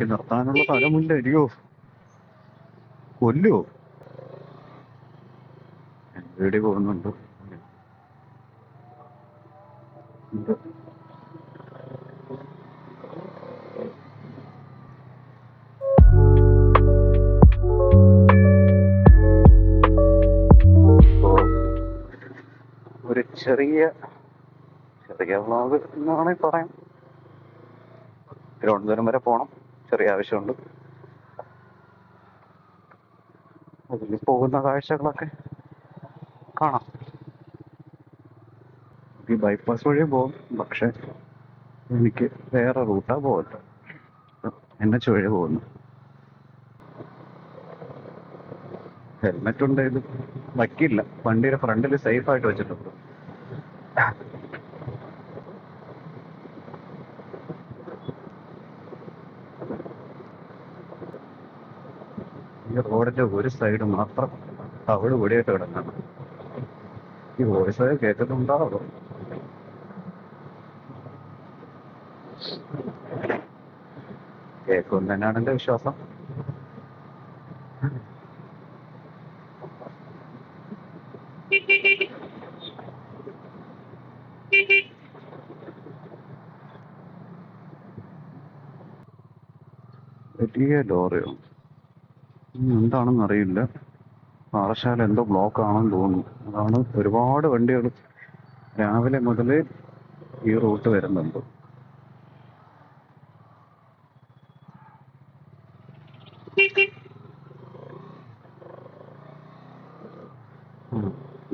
എനിക്ക് നിർത്താനുള്ള സ്ഥലമില്ല. അയ്യോ, കൊല്ലോ വീടി പോകുന്നുണ്ട്. ഇത് ഒരു ചെറിയ ചെറിയ വ്ളോഗ് എന്ന് വേണമെങ്കിൽ പറയാം. തിരുവനന്തപുരം വരെ പോകണം, ചെറിയ ആവശ്യമുണ്ട്. അതിൽ പോകുന്ന കാഴ്ചകളൊക്കെ കാണാം. ഈ ബൈപ്പാസ് വഴി പോകും, പക്ഷെ എനിക്ക് വേറെ റൂട്ടാ പോകട്ടെ. NH വഴി പോകുന്നു. ഹെൽമെറ്റ് ഉണ്ട്, ഇത് വയ്ക്കില്ല. വണ്ടിയുടെ ഫ്രണ്ടിൽ സേഫ് ആയിട്ട് വെച്ചിട്ടുണ്ട്. ഈ റോഡിന്റെ ഒരു സൈഡ് മാത്രം അവിടെ ഇവിടെയായിട്ട് കിടക്കണം. ഈ വോയിസ് കേൾക്കുന്നുണ്ടാവോ? കേൾക്കും തന്നെയാണ് എൻ്റെ വിശ്വാസം. വലിയ ലോറിയോ എന്താണെന്ന് അറിയില്ല. പാറശാല എന്തോ ബ്ലോക്ക് ആണെന്ന് തോന്നുന്നു. അതാണ് ഒരുപാട് വണ്ടികൾ രാവിലെ മുതൽ ഈ റൂട്ട് വരുന്നുണ്ട്.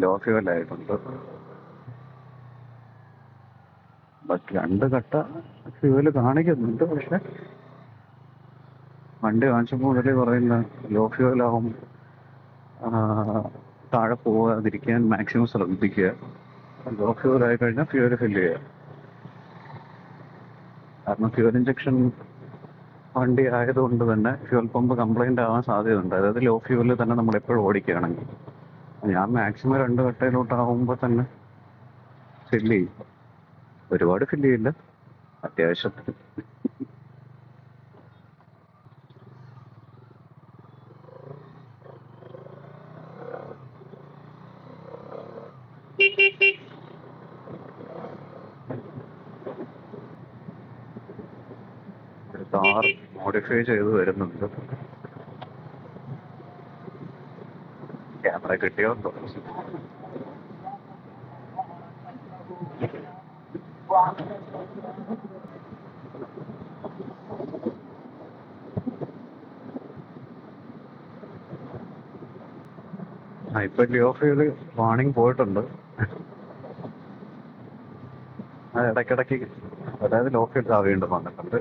ലോ ഫ്യൂവലായിട്ടുണ്ട്. ബട്ട് 2 കട്ട ഫ്യൂവൽ കാണിക്കുന്നുണ്ട്. പക്ഷെ വണ്ടി കാണിച്ചപ്പോൾ മുതലേ പറയുന്ന ലോ ഫ്യൂവലാവും, താഴെ പോകാതിരിക്കാൻ മാക്സിമം ശ്രദ്ധിക്കുക. ലോ ഫ്യൂവൽ ആയി കഴിഞ്ഞാൽ ഫ്യൂവൽ ഫില്ല് ചെയ്യുക. കാരണം ഫ്യൂവൽ ഇഞ്ചക്ഷൻ വണ്ടി ആയതുകൊണ്ട് തന്നെ ഫ്യൂവൽ പമ്പ് കംപ്ലൈന്റ് ആവാൻ സാധ്യതയുണ്ട്. അതായത് ലോ ഫ്യൂവലിൽ തന്നെ നമ്മൾ എപ്പോഴും ഓടിക്കുകയാണെങ്കിൽ. ഞാൻ മാക്സിമം 2 കട്ടയിലോട്ടാവുമ്പോൾ തന്നെ ഫില്ല് ചെയ്യും. ഒരുപാട് ഫില്ല് ചെയ്യില്ല, അത്യാവശ്യത്തിന്. ഒരു കാർ മോഡിഫൈ ചെയ്ത് വരുന്നുണ്ട്. ക്യാമറ കിട്ടിയോ? ഇപ്പൊ ലോ ഫ്യൂവൽ വാർണിംഗ് പോയിട്ടുണ്ട്. അത് ഇടയ്ക്കിടയ്ക്ക്, അതായത് ലോ ഫ്യൂവൽ വീണ്ടും വന്നിട്ടുണ്ട്.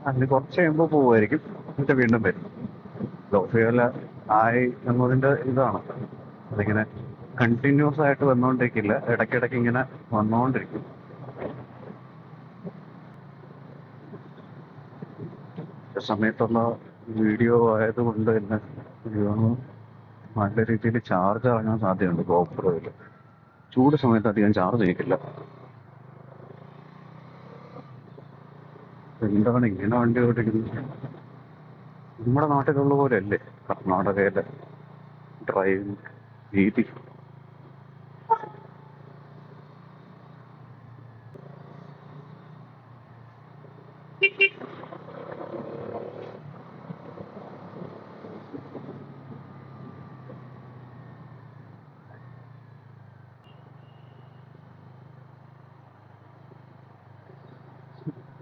അതിന് കുറച്ച് കഴിയുമ്പോൾ പോവുമായിരിക്കും, എന്നിട്ട് വീണ്ടും വരും. ലോ ഫ്യൂവൽ ആയി എന്നതിൻ്റെ ഇതാണ്. അതിങ്ങനെ കണ്ടിന്യൂസ് ആയിട്ട് വന്നുകൊണ്ടിരിക്കില്ല, ഇടയ്ക്കിടയ്ക്ക് ഇങ്ങനെ വന്നുകൊണ്ടിരിക്കും. സമയത്തുള്ള വീഡിയോ ആയതുകൊണ്ട് തന്നെ നല്ല രീതിയിൽ ചാർജ് ഇറങ്ങാൻ സാധ്യതയുണ്ട് ഗോപ്രോയിൽ. ചൂട് സമയത്ത് അധികം ചാർജ് ചെയ്യിക്കില്ല. എന്താണ് ഇങ്ങനെ വണ്ടി ഓടിക്കുന്നത്? നമ്മുടെ നാട്ടിലുള്ള പോലെ അല്ലേ കർണാടകയിലെ ഡ്രൈവിംഗ് രീതി?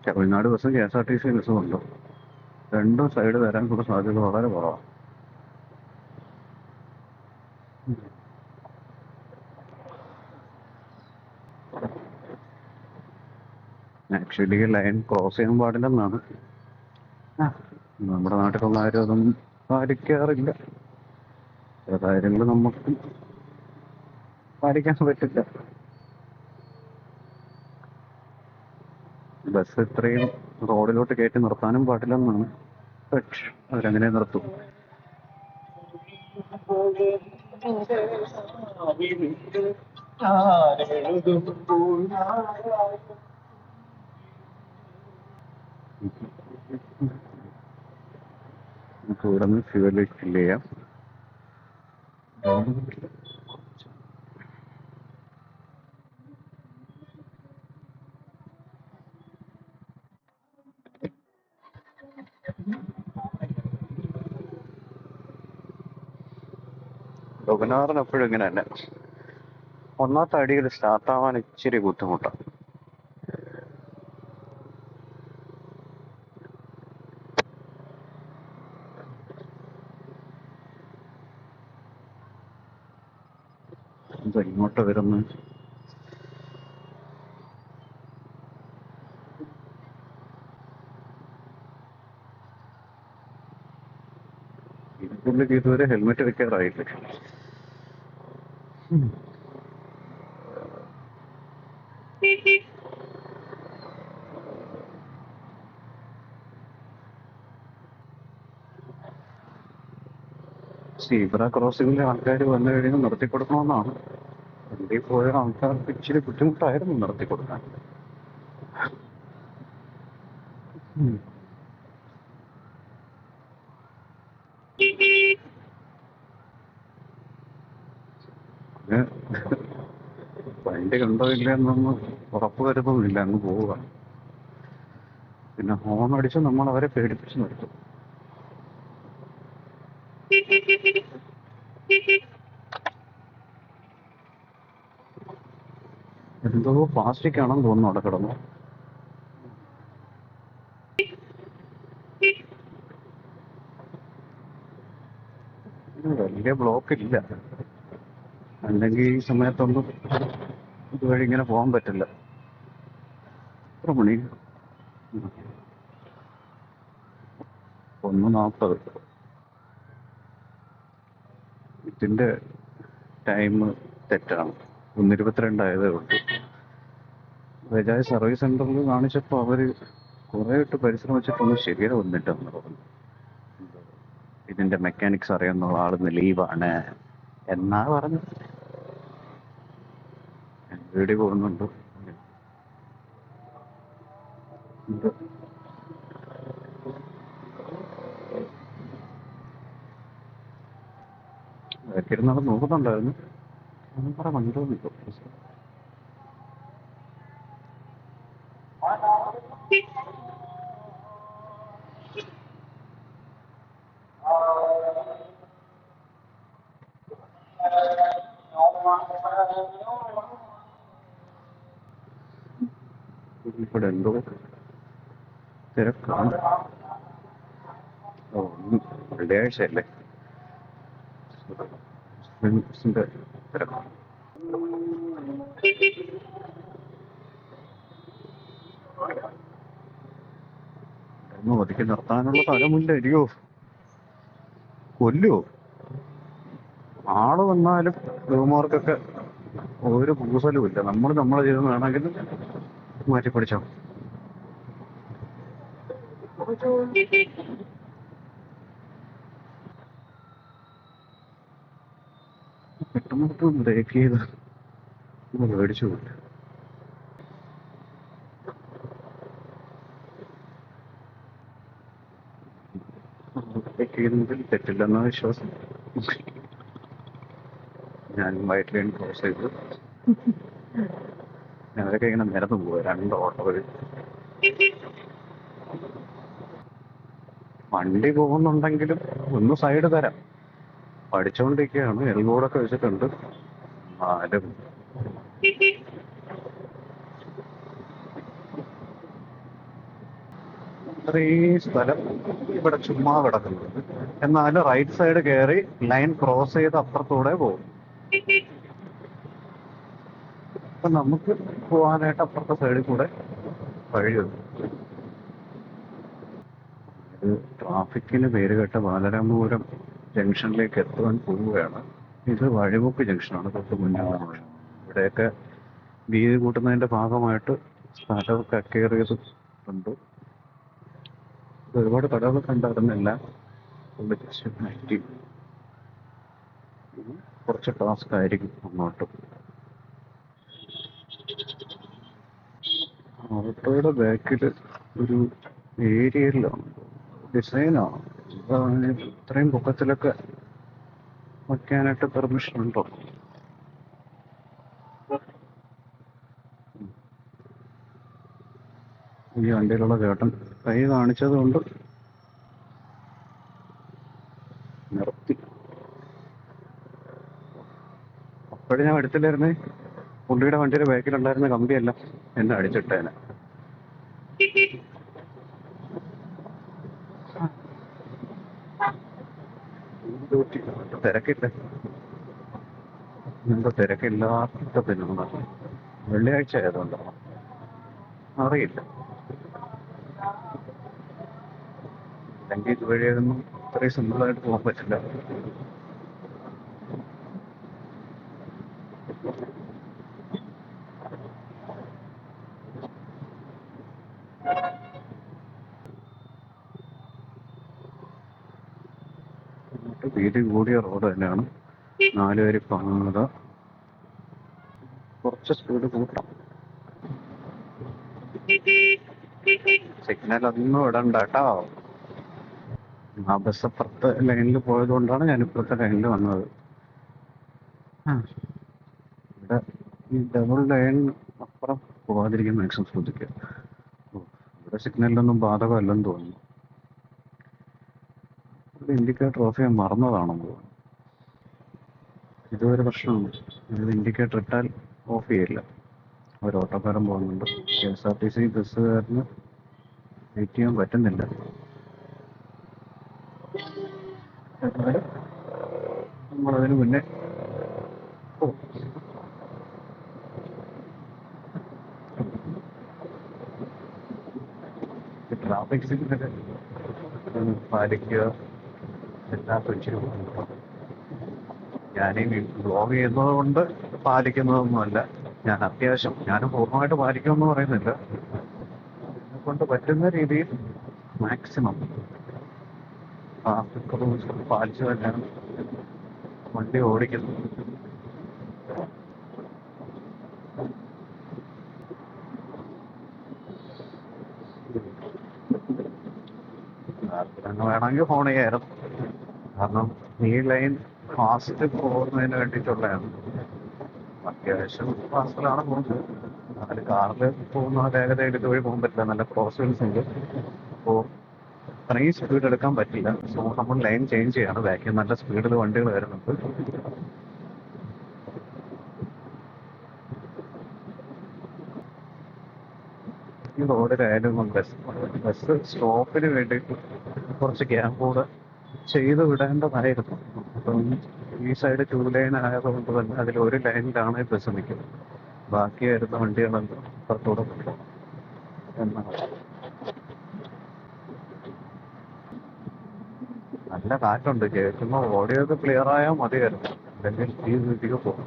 തമിഴ്നാട് ബസ്സും KSRTC ബസ്സും ഉണ്ട്. രണ്ടും സൈഡ് വരാൻ കൂടെ സാധ്യത വളരെ കുറവാണ്. ആക്ച്വലി ലൈൻ ക്രോസ് ചെയ്യാൻ പാടില്ലെന്നാണ്. നമ്മുടെ നാട്ടിലുള്ള ആരും അതൊന്നും പാലിക്കാറില്ല. ചില കാര്യങ്ങൾ നമുക്ക് പാലിക്കാൻ പറ്റില്ല. ബസ് ഇത്രയും റോഡിലോട്ട് കയറ്റി നിർത്താനും പാടില്ലെന്നാണ്. ബട്ട് അവരങ്ങനെ നിർത്തും. നമുക്ക് ഇവിടെ നിന്ന് ഫ്യൂവൽ ഫില്ല് ചെയ്യാം. ഡൊമിനാറിന് എപ്പോഴും ഇങ്ങനെ തന്നെ, ഒന്നാമത്തെ അടിയിൽ സ്റ്റാർട്ടാവാൻ ഇച്ചിരി ബുദ്ധിമുട്ടാണ്. എന്താ ഇങ്ങോട്ട് വരുന്നു? പുള്ളിക്ക് ഇതുവരെ ഹെൽമെറ്റ് വെക്കാറായില്ലേ? സീബ്ര ക്രോസിംഗിലെ ആൾക്കാർ വന്നു കഴിയുമ്പോൾ നിർത്തി കൊടുക്കണമെന്നാണ്. വണ്ടി പോയ ആൾക്കാർക്ക് ഇച്ചിരി ബുദ്ധിമുട്ടായിരുന്നു നിർത്തി കൊടുക്കാൻ. വണ്ടി കണ്ടോ ഇല്ലെന്നൊന്നും ഉറപ്പ് വരുത്തുന്നില്ല, അങ്ങ് പോവുക. പിന്നെ ഹോൺ അടിച്ച് നമ്മൾ അവരെ പേടിപ്പിച്ച് നിർത്തും. എന്തോ പ്ലാസ്റ്റിക് ആണെന്ന് തോന്നുന്നു അവിടെ കിടന്നു. വലിയ ബ്ലോക്ക് ഇല്ല, അല്ലെങ്കിൽ ഈ സമയത്തൊന്നും ഇതുവഴി ഇങ്ങനെ പോകാൻ പറ്റില്ല. എത്ര മണി? 1:40. ഇതിന്റെ ടൈം തെറ്റാണ്, 1:22 ആയതേ ഉള്ളൂ. ബജാജ് സർവീസ് സെന്ററിൽ കാണിച്ചപ്പോൾ അവര് കുറെ ഇട്ട് പരിശ്രമിച്ചിട്ടൊന്നും ശരിയാവുന്നില്ലെന്ന് പറഞ്ഞു. ഇതിന്റെ മെക്കാനിക്സ് അറിയാവുന്ന ആളിന്ന് ലീവാണ് എന്നാ പറഞ്ഞു. വീഡിയോ പോകുന്നുണ്ട്. ഇരുന്നാൾ നോക്കുന്നുണ്ടായിരുന്നു. നമ്മുടെ വണ്ടോ നിൽക്കും. ഇവിടെ എന്തോ തിരക്കാണ്. ഓ, വെള്ളിയാഴ്ച അല്ലേ, തിരക്കാണ്. ഒന്ന് ഒതുക്കി നിർത്താനുള്ള സ്ഥലമില്ല. അരിയോ കൊല്ലോ ആള് വന്നാലും യുവമാർക്കൊക്കെ ഒരു പൂസലും ഇല്ല. നമ്മൾ ചെയ്ത് വേണമെങ്കിൽ മാറ്റി പിടിച്ചോ. പെട്ടെന്ന് ബ്രേക്ക് ചെയ്ത് മേടിച്ചു പോയി. ബ്രേക്ക് ചെയ്യുന്നതിൽ തെറ്റില്ലെന്ന വിശ്വാസം. ഞാൻ വൈറ്റ് ലൈൻ ക്രോസ് ചെയ്തു. ഞങ്ങളൊക്കെ ഇങ്ങനെ നിരന്ന് പോവുക, 2 ഓട്ടോകൾ. വണ്ടി പോകുന്നുണ്ടെങ്കിലും ഒന്ന് സൈഡ് തരാം. പഠിച്ചുകൊണ്ടിരിക്കുകയാണ്, എൽബോർഡൊക്കെ വെച്ചിട്ടുണ്ട്. എന്നാലും ഇത്രയും സ്ഥലം ഇവിടെ ചുമ്മാ കിടക്കുന്നത്. എന്നാലും റൈറ്റ് സൈഡ് കയറി ലൈൻ ക്രോസ് ചെയ്ത് അപ്പുറത്തൂടെ പോകും. അപ്പൊ നമുക്ക് പോകാനായിട്ട് അപ്പുറത്തെ സൈഡിൽ കൂടെ വഴിയുണ്ട്. ഇത് ട്രാഫിക്കിന് പേര് കേട്ട ബാലരാമപുരം ജംഗ്ഷനിലേക്ക് എത്തുവാൻ പോവുകയാണ്. ഇത് വഴിമുക്ക് ജംഗ്ഷനാണ്, തൊട്ട് മുന്നേ. ഇവിടെയൊക്കെ വീതി കൂട്ടുന്നതിന്റെ ഭാഗമായിട്ട് സ്ഥലമൊക്കെ അക്കേറിയത് ഉണ്ട്. ഒരുപാട് കടകളൊക്കെ ഉണ്ടായിരുന്നില്ല. കുറച്ച് ടാസ്ക് ആയിരിക്കും അങ്ങോട്ട്. ഓട്ടോയുടെ ബാക്കിൽ ഒരു ഏരിയയിലാണ് ഡിസൈനോ? ഇത്രയും പൊക്കത്തിലൊക്കെ വയ്ക്കാനായിട്ട് പെർമിഷൻ ഉണ്ടോ? ഈ വണ്ടിയിലുള്ള ചേട്ടൻ കൈ കാണിച്ചത് കൊണ്ട് നിർത്തി. അപ്പോഴും ഞാൻ എടുത്തില്ലായിരുന്നേ. പുള്ളിയുടെ വണ്ടിയുടെ ബാക്കിലുണ്ടായിരുന്ന കമ്പിയല്ല എന്നെ അടിച്ചിട്ടേനെ. തിരക്കില്ല, എന്താ തിരക്കില്ലാത്ത പിന്നെ വെള്ളിയാഴ്ച ആയതുകൊണ്ടോ അറിയില്ല. അല്ലെങ്കിൽ ഇതുവഴിയൊന്നും ഇത്രയും സിമ്പിളായിട്ട് പോകാൻ പറ്റില്ല. വീതി കൂടിയ റോഡ് തന്നെയാണ്, 4 വരി പാത. കുറച്ച് സ്പീഡ് കൂട്ടാം. സിഗ്നൽ ഒന്നും ഇടണ്ട കേട്ടോ. ആ ബസ് അപ്പുറത്തെ ലൈനിൽ പോയത് കൊണ്ടാണ് ഞാൻ ഇപ്പുറത്തെ ലൈനിൽ വന്നത്. ഇവിടെ ഈ ഡബിൾ ലൈൻ അപ്പുറം പോകാതിരിക്കാൻ മാക്സിമം ശ്രദ്ധിക്കുക. ഇവിടെ സിഗ്നലിലൊന്നും ബാധകമല്ലെന്ന് തോന്നുന്നു. ഇവിടെ ഇൻഡിക്കേറ്റർ ഓഫ് ചെയ്യാൻ മറന്നതാണെന്ന് തോന്നുന്നു. ഇതൊരു പ്രശ്നമാണ്. ഇത് ഇൻഡിക്കേറ്റർ ഇട്ടാൽ ഓഫ് ചെയ്യില്ല. ഒരു ഓട്ടോക്കാരൻ പോകുന്നുണ്ട്. KSRTC ബസ്സുകാരന് വെയിറ്റ് ചെയ്യാൻ പറ്റുന്നില്ല. എന്നാലും നമ്മളതിന് മുന്നേ ട്രാഫിക് സിഗ്നൽ പാലിക്കുക എല്ലാ സുരക്ഷിതവും. ഞാനീ ബ്ലോഗ് ചെയ്യുന്നത് കൊണ്ട് പാലിക്കുന്നതൊന്നുമല്ല. ഞാനും പൂർണ്ണമായിട്ട് പാലിക്കുമെന്ന് പറയുന്നില്ല. എന്നെ കൊണ്ട് പറ്റുന്ന രീതിയിൽ മാക്സിമം ട്രാഫിക് റൂൾസ് പാലിച്ചു തന്നെയാണ് വണ്ടി ഓടിക്കുന്നത്. തന്നെ വേണമെങ്കിൽ ഫോൺ ചെയ്യായിരുന്നു. കാരണം ഈ ലൈൻ ഫാസ്റ്റ് പോകുന്നതിന് വേണ്ടിയിട്ടുള്ളതാണ്. അത്യാവശ്യം ഫാസ്റ്റിലാണ് പോകുന്നത്. അതിൽ കാറിൽ പോകുന്ന വേഗതയിൽ ഇതുവഴി പോകാൻ പറ്റില്ല. നല്ല ക്രോസ് വിൻസ് ഉണ്ട്. അപ്പോൾ അത്രയും സ്പീഡ് എടുക്കാൻ പറ്റില്ല. സോ നമ്മൾ ലൈൻ ചേഞ്ച് ചെയ്യാണ്. ബാക്കി നല്ല സ്പീഡിൽ വണ്ടികൾ വരുന്നുണ്ട്. ഈ റോഡിലായാലും ബസ് സ്റ്റോപ്പിന് വേണ്ടി കുറച്ച് ഗ്യാപ്പ് കൂടെ ചെയ്ത് വിടേണ്ടതായിരുന്നു. അപ്പം ഈ സൈഡ് 2 ലൈൻ ആയതുകൊണ്ട് തന്നെ അതിൽ ഒരു ലൈനിലാണ് ബസ് നിൽക്കുന്നത്. ബാക്കി വരുന്ന വണ്ടികളെല്ലാം പുറത്തൂടെ പോകണം എന്നാണ്. നല്ല കാറ്റുണ്ട്. കേൾക്കുമ്പോൾ ഓഡിയോ ഒക്കെ ക്ലിയർ ആയാൽ മതിയായിരുന്നു. അല്ലെങ്കിൽ ഈ വീട്ടിൽ പോകും.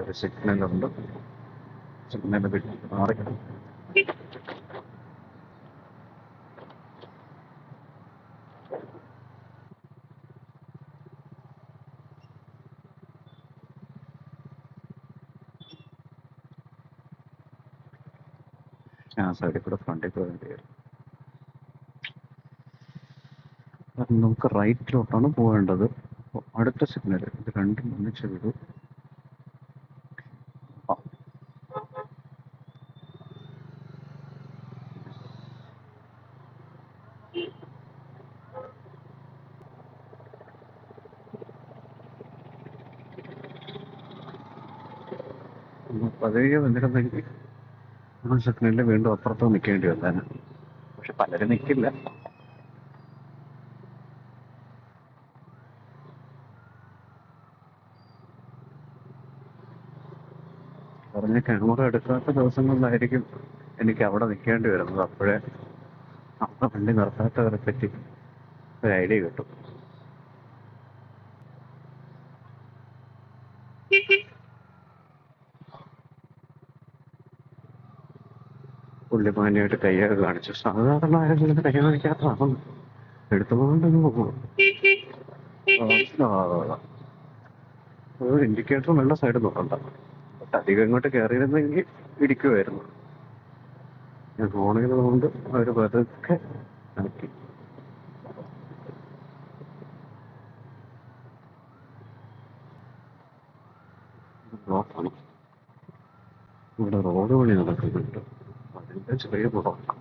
ഒരു സിഗ്നലുണ്ട്. സിഗ്നൽ മാറിക്കണം. ആ സൈഡിൽ കൂടെ ഫ്രണ്ടിൽ പോകേണ്ടി വരും. നമുക്ക് റൈറ്റിലോട്ടാണ് പോകേണ്ടത്. അടുത്ത സിഗ്നൽ ഇത് രണ്ടും ഒന്നിച്ച് വിടും. പതിയെ വന്നിരുന്നെങ്കിൽ ആ സിഗ്നലിൽ വീണ്ടും അപ്പുറത്ത് നിൽക്കേണ്ടി വന്നേനെ. പക്ഷെ പലരും നിൽക്കില്ല. പറഞ്ഞ ക്യാമറ എടുക്കാത്ത ദിവസങ്ങളിലായിരിക്കും എനിക്ക് അവിടെ നിൽക്കേണ്ടി വരുന്നത്. അപ്പോഴേ അവിടെ വണ്ടി നിർത്താത്തവരെ പറ്റി ഒരു ഐഡിയ കിട്ടും. പുള്ളിമാനായിട്ട് കയ്യൊക്കെ കാണിച്ചു. സാധാരണ ആരെങ്കിലും കൈ കാണിക്കാത്തതാണ്. എടുത്തുകൊണ്ടങ്ങ് പോകും. ഇൻഡിക്കേറ്റർ നല്ല സൈഡ് നോക്കണ്ട. അധികം ഇങ്ങോട്ട് കയറിയിരുന്നെങ്കിൽ ഇടിക്കുമായിരുന്നു. ഞാൻ ഫോൺ ചെയ്തതുകൊണ്ട് അവർ പതുക്കെ ആക്കി. ബ്ലോക്കാണ്. ഇവിടെ റോഡ് പണി നടക്കുന്നുണ്ട്, അതിൻ്റെ ചെറിയ ബ്ലോക്ക്.